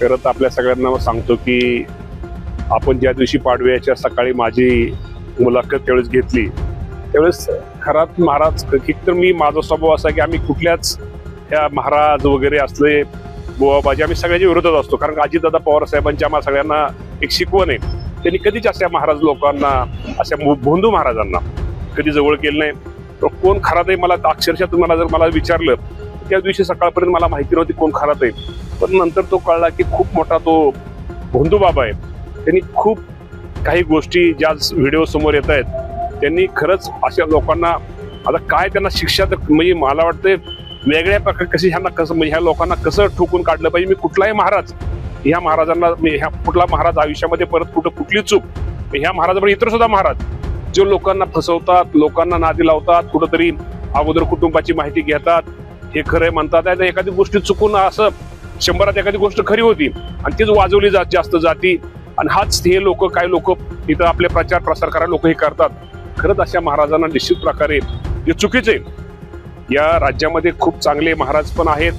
खरं तर आपल्या सगळ्यांना सांगतो की आपण ज्या दिवशी पाडव्याच्या सकाळी माझी मुलाखत त्यावेळेस घेतली त्यावेळेस खरात महाराज तर मी माझा स्वभाव असा की आम्ही कुठल्याच ह्या महाराज वगैरे असले बुवाबाजी आम्ही सगळ्याच्या विरोधात असतो. कारण अजितदादा पवार साहेबांची आम्हाला सगळ्यांना एक शिकवण आहे. त्यांनी कधीच अशा महाराज लोकांना अशा भोंदू महाराजांना कधी जवळ केलं नाही. तर कोण खरात आहे मला अक्षरशः तुम्हाला जर मला विचारलं त्या दिवशी सकाळपर्यंत मला माहिती नव्हती कोण खरात आहे. पण नंतर तो कळला की खूप मोठा तो भोंदू बाबा आहे. त्यांनी खूप काही गोष्टी ज्या व्हिडिओ समोर येत आहेत त्यांनी खरंच अशा लोकांना आता काय त्यांना शिक्षा तर म्हणजे मला वाटतं वेगळ्या प्रकारे कशी ह्यांना कसं म्हणजे ह्या लोकांना कसं ठोकून काढलं पाहिजे. मी कुठलाही महाराज ह्या महाराजांना ह्या कुठला महाराज आयुष्यामध्ये परत कुठली चूक ह्या महाराजाबरोबर इतर सुद्धा महाराज जे लोकांना फसवतात लोकांना नादी लावतात कुठंतरी अगोदर कुटुंबाची माहिती घेतात हे खरंय म्हणतात एखादी गोष्टी चुकून असं 100त एखादी गोष्ट खरी होती आणि तीच वाजवली जास्त जाती आणि हाच हे लोक काही लोक इथं आपले प्रचार प्रसार करायला लोक हे करतात. खरंच अशा महाराजांना निश्चित प्रकारे हे चुकीचे. या राज्यामध्ये खूप चांगले महाराज पण आहेत,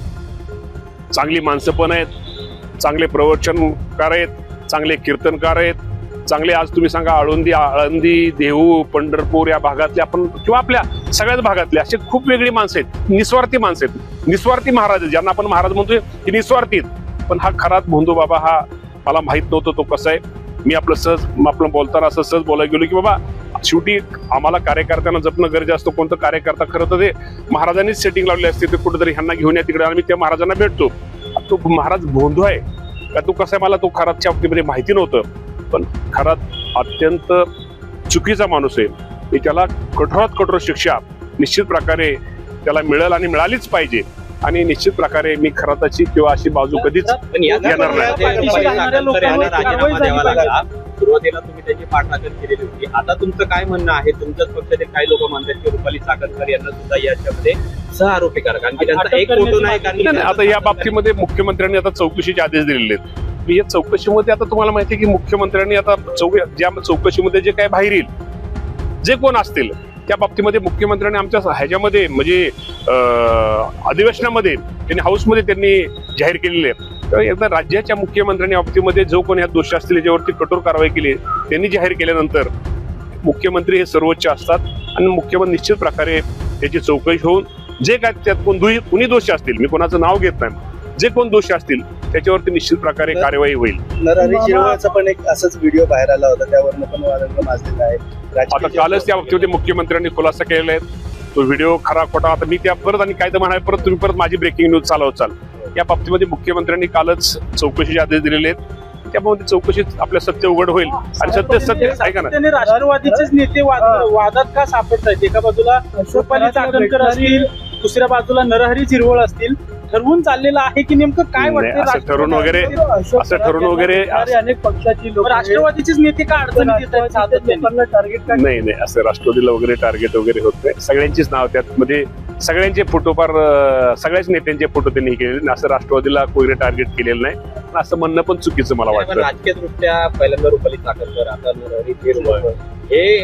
चांगली माणसं पण आहेत, चांगले प्रवचनकार आहेत, चांगले कीर्तनकार आहेत, चांगले आज तुम्ही सांगा आळंदी देहू पंढरपूर या भागातले आपण किंवा आपल्या सगळ्याच भागातले असे खूप वेगळी माणसं आहेत. निस्वार्थी माणसं आहेत, निस्वार्थी महाराज आहेत ज्यांना आपण महाराज म्हणतोय की निस्वार्थी. पण हा खरात भोंदू बाबा हा मला माहित नव्हतं तो कसा आहे. मी आपलं बोलताना असं सहज बोलायला गेलो की बाबा शेवटी आम्हाला कार्यकर्त्यांना जपणं गरजेचं असतं. कोणतं कार्यकर्ता खरं तर ते महाराजांनीच सेटिंग लावली असते ते कुठेतरी ह्यांना घेऊन या तिकडे आम्ही त्या महाराजांना भेटतो. तो महाराज भोंदू आहे का तो कसा आहे मला तो खरातच्या बाबतीमध्ये माहिती नव्हतं. पण खरात अत्यंत चुकीचा माणूस आहे. मी त्याला कठोरात कठोर शिक्षा निश्चित प्रकारे त्याला मिळेल आणि मिळालीच पाहिजे. आणि निश्चित प्रकारे मी खराताची किंवा अशी बाजू कधीच घेणार नाही. सुरुवातीला तुम्ही त्याची पाठराखण केलेली होती. आता तुमचं काय म्हणणं आहे? तुमच्याच पक्षातील काही लोक म्हणतात की रुपाली चाकणकर यांना सुद्धा याच्यामध्ये सहआरोपी करा कारण की त्यांचा एक फोटो नाही. कारण आता या बाबतीमध्ये मुख्यमंत्र्यांनी आता चौकशीचे आदेश दिलेले आहेत. मी या चौकशीमध्ये आता तुम्हाला माहिती आहे की मुख्यमंत्र्यांनी आता ज्या चौकशीमध्ये जे काय बाहेर येईल जे कोण असतील त्या बाबतीमध्ये मुख्यमंत्र्यांनी आमच्या ह्याच्यामध्ये म्हणजे अधिवेशनामध्ये त्यांनी हाऊसमध्ये त्यांनी जाहीर केलेले आहे. तर एकदा राज्याच्या मुख्यमंत्र्यांनी बाबतीमध्ये जो कोणी ह्या दोषी असतील ज्यावरती कठोर कारवाई केली त्यांनी जाहीर केल्यानंतर मुख्यमंत्री हे सर्वोच्च असतात आणि मुख्यमंत्री निश्चित प्रकारे त्याची चौकशी होऊन जे काय त्यात कुणी दोषी असतील मी कोणाचं नाव घेत नाही जे कोण दोषी असतील त्याच्यावरती निश्चित प्रकारे कार्यवाही होईल. नरहरी झिरवळचा पण एक असाच व्हिडिओ बाहेर आला होता त्यावरनं पण वादंग माजलेला आहे. आता कालच त्या बाबतीमध्ये मुख्यमंत्र्यांनी खुलासा केलेला आहे. तो व्हिडिओ खरा खोटा आता मी त्या परत आणि काय तर म्हणाल परत तुम्ही परत माझी ब्रेकिंग न्यूज चालवचाल. या बाबतीमध्ये मुख्यमंत्र्यांनी कालच चौकशीचे आदेश दिलेले आहेत. त्यामुळे चौकशीत आपल्या सत्य उघड होईल आणि सत्य ऐका ना. त्यांनी राष्ट्रवादीचेच नेते वादात का सापडतायत? एका बाजूला रुपाली चाकणकर असतील दुसऱ्या बाजूला नरहरी झिरवळ असतील. ठरवून चाललेलं आहे की नेमकं काय वाटतं? असं ठरवून वगैरे अनेक पक्षाची लोक राष्ट्रवादीचेच नेते का अडचणीत येतात? टार्गेट नाही असं राष्ट्रवादीला वगैरे टार्गेट वगैरे होत नाही. सगळ्यांचीच नाव त्यात मध्ये सगळ्यांचे फोटो फार सगळ्याच नेत्यांचे फोटो त्यांनी केलेले असं राष्ट्रवादीला कोणी टार्गेट केलेलं नाही. असं म्हणणं पण चुकीचं मला वाटतं. राजकीय दृष्ट्या पहिल्यांदा रुपाली चाकणकर आता नरहरी झिरवळ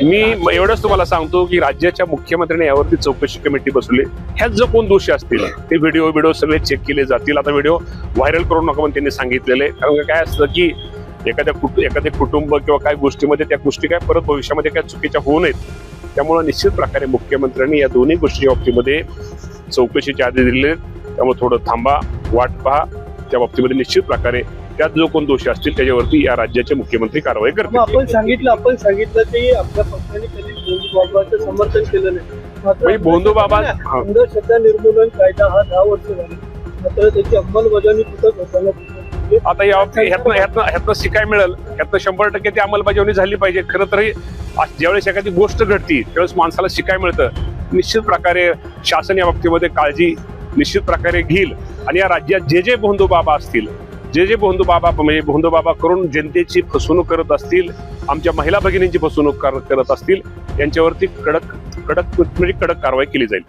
मी एवढंच तुम्हाला सांगतो की राज्याच्या मुख्यमंत्र्यांनी यावरती चौकशी कमिटी बसवली. ह्यात जो कोण दोषी असतील ते व्हिडिओ सगळे चेक केले जातील. आता व्हिडिओ व्हायरल करू नका म्हणून त्यांनी सांगितलेले. कारण काय असतं की एखाद्या कुटुंब किंवा काही गोष्टीमध्ये त्या गोष्टी काय परत भविष्यामध्ये काय चुकीच्या होऊ नयेत. त्यामुळे निश्चित प्रकारे मुख्यमंत्र्यांनी या दोन्ही गोष्टीच्या बाबतीमध्ये चौकशीचे आदेश दिलेले. त्यामुळे थोडं थांबा वाट पहा. त्या बाबतीमध्ये निश्चित प्रकारे त्यात जो कोण दोषी असतील त्याच्यावरती या राज्याचे मुख्यमंत्री कारवाई करतील. आपण सांगितलं की आपल्या पक्षाने कधी भोंदू बाबाचं समर्थन केलं नाही. भोंदू बाबा अंधश्रद्धा निर्मूलन कायदा हा 10 वर्ष झाले मात्र त्याची अंमलबजावणी कुठं होताना आता या ह्यातनं शिकाय मिळेल. ह्यातनं 100% ती अंमलबजावणी झाली पाहिजे. खरं तर ज्यावेळेस एखादी गोष्ट घडती त्यावेळेस माणसाला शिकाय मिळतं. निश्चित प्रकारे शासन या बाबतीमध्ये काळजी निश्चित प्रकारे घेईल आणि या राज्यात जे भोंदू बाबा असतील जे भोंदू बाबा म्हणजे भोंदू बाबा करून जनतेची फसवणूक करत असतील आमच्या महिला भगिनींची फसवणूक करत असतील यांच्यावरती कडक कारवाई केली जाईल.